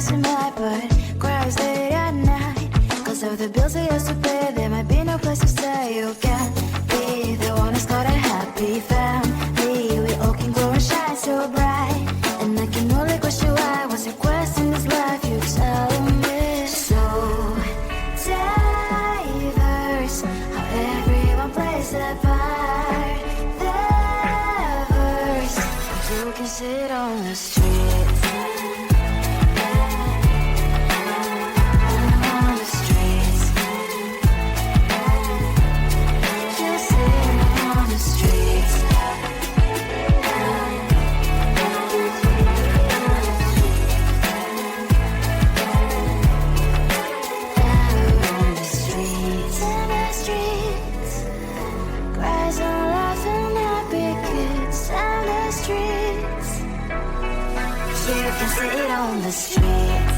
missing my butt. Cries late at night. Cause of the bills I used to pay, there might be no place to stay. You can't be the one who's got a happy family. We all can grow and shine so bright. And I can only question why. What's your quest in this life? You tell me. So diverse, how everyone plays their part. Their verse, you can sit on the street. Sit on the streets.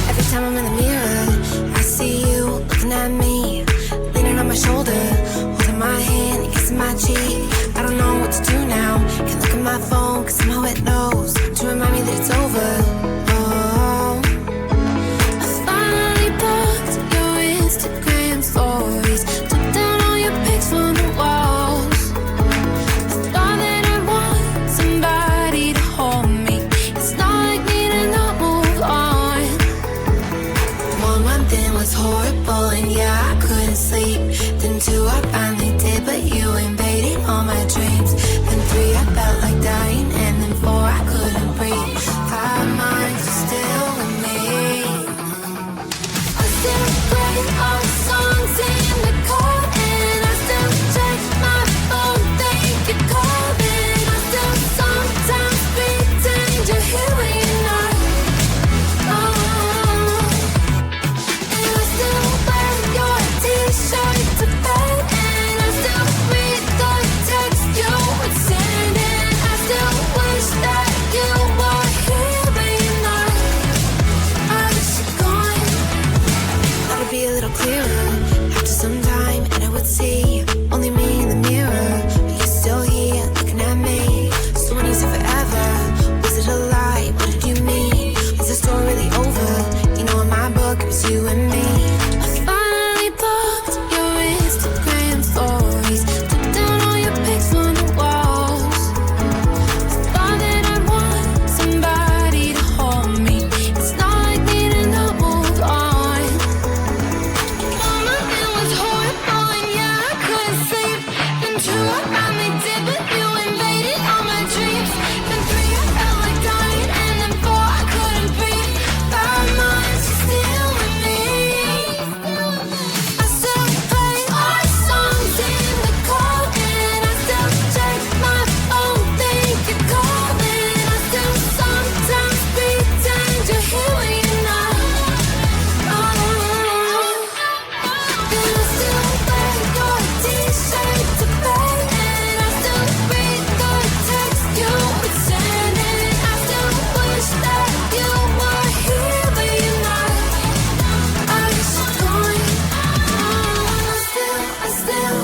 Every time I'm in the mirror, I see you looking at me, leaning on my shoulder, holding my hand, kissing my cheek. I don't know what to do now. Can't look at my phone, cause somehow it knows to remind me that it's over. Oh, I finally blocked your Instagram stories, took down all your pics from the walls. I thought that I want somebody to hold me. It's not like me to not move on. 1 month in was horrible, and yeah, I couldn't sleep. Then 2, I finally did, but you invaded all my dreams. Then 3, I felt like dying, and then 4, I couldn't breathe. 5 months, you're still with me. I still play our songs in the car, and I still check my phone, think you're calling. I still sometimes pretend you're here when you're not. Oh, and I still wear your t-shirt to bed, and I still read the text you would send, and I still wish that you were here but you're not. I wish you're gone. Thought it'd be a little clearer after some time, and I would see only me in the mirror, but you're still here looking at me. So when you said forever, was it a lie? What did you mean? Was the story really over? You know, in my book it was you and me. I finally blocked your Instagram stories, took down all your pics on the walls. I thought that I want somebody to hold me. It's not like me to not move on. Mama, it was horrible, and yeah, I couldn't sleep. Then 2, I finally did, but you invaded all my dreams. Then 3, I felt like dying, and then 4, I couldn't breathe. 5 months, you're still with me. I still play our songs in the car, and I still check my phone, think you're calling. I still sometimes pretend you're here when you're not. Oh, and I still wear your t-shirt to bed, and I still read the text you would send, and I still wish that you were here but you're not. I wish you're gone. I still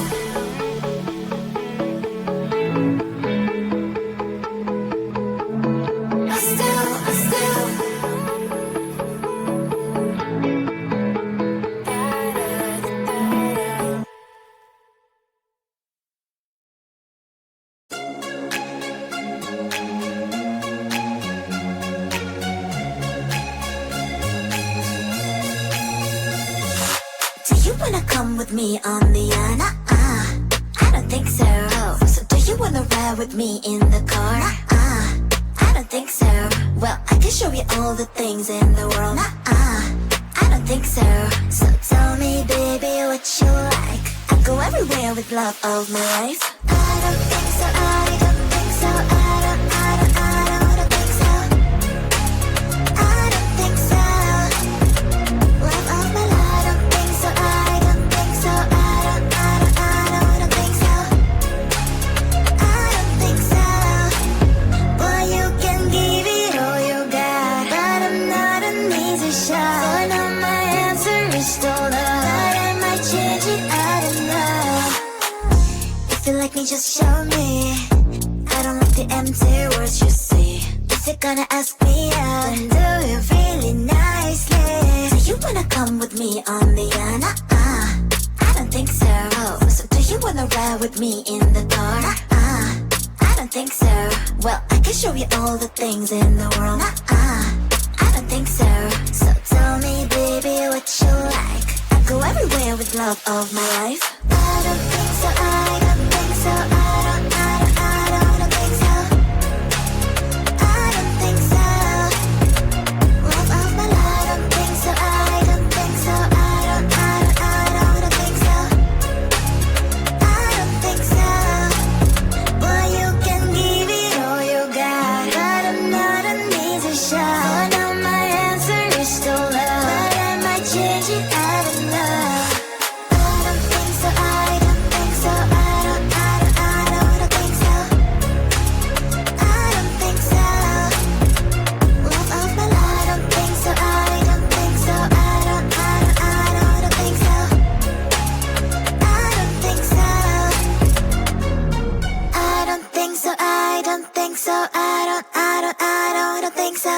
Do you wanna come with me on the yacht? I don't think so. So do you wanna ride with me in the car? I don't think so. Well, I can show you all the things in the world. I don't think so. So tell me, baby, what you like. I go everywhere with love of my life. I don't think so. I don't think so. I don't think so. I don't think so. Love of my life. I don't think so. I don't think so. I don't think so. I don't think so. Boy, you can give it all you just show me. I don't like the empty words you say. Is it gonna ask me out? Then do it really nicely. Do you wanna come with me on the I don't think so. So do you wanna ride with me in the car? I don't think so. Well, I can show you all the things in the world. I don't think so. So tell me, baby, what you like. I go everywhere with love of my life. I don't think so. I don't think so. I don't think so. I don't think so. Love of my life. I don't think so. I don't think so. I don't think so. I don't think so. Well, you can give it all you got, but I'm not an easy shot. For now, my answer is still love, but I might change it. I don't know. I don't think so. I don't think so. I don't think so. I don't think so. Love of my life. I don't think so. I don't think so. I don't think so. I don't think so. I don't think so. I don't think so. I don't think so.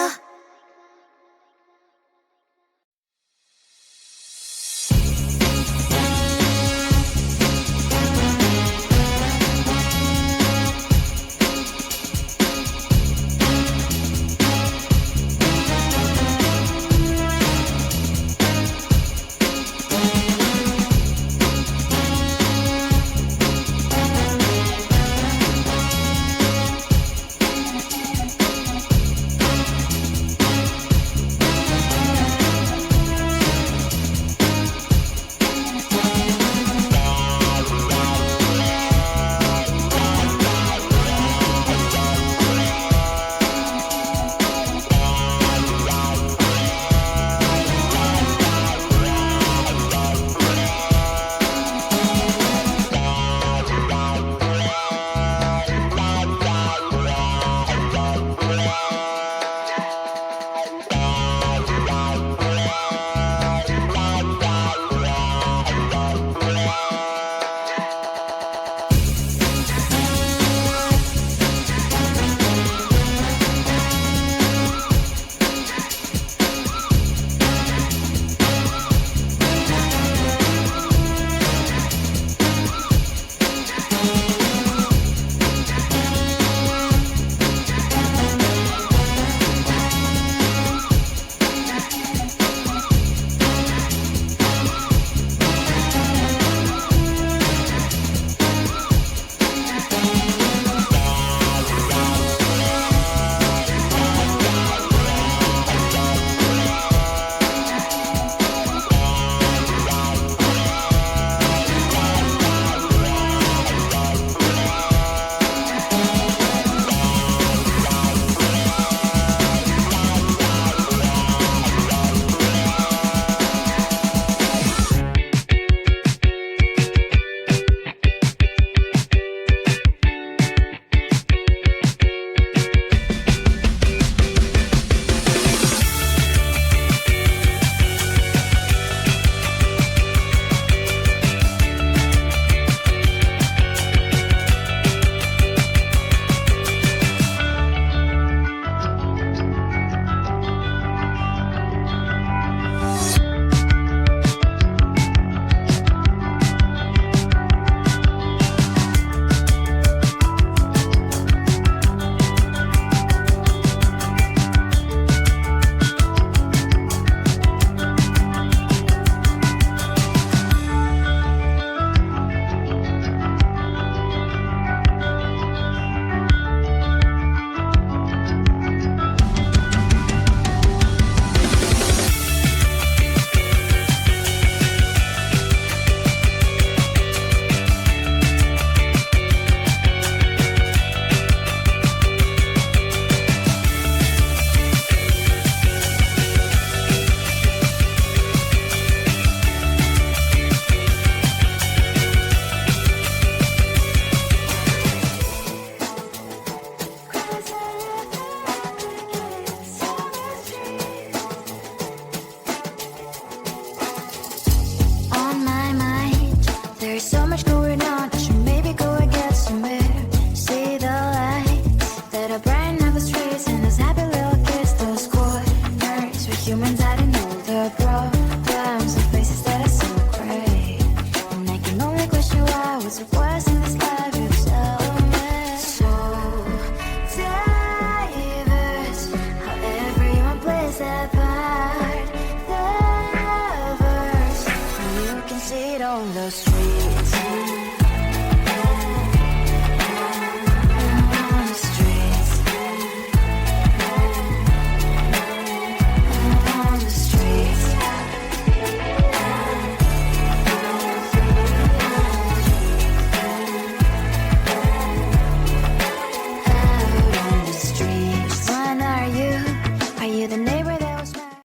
on the street.